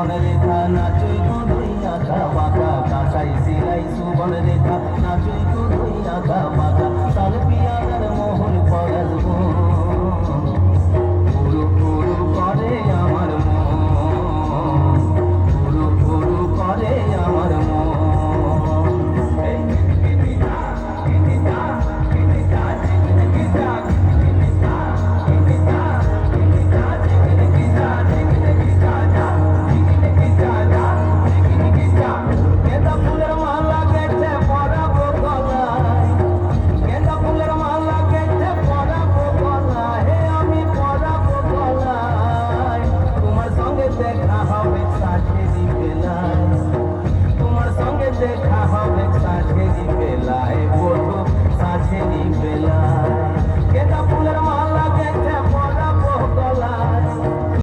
সুবন রেখা নাচই গো দুই আঁকা বাঁকা কাঁচাই সিলাই সুবন রেখা নাচই গো দুই আঁকা বাঁকা তাল পিয়ার মোহন পড়াল গো পুরু পুরু করে আমার মন পুরু পুরু করে আমার মন দেখা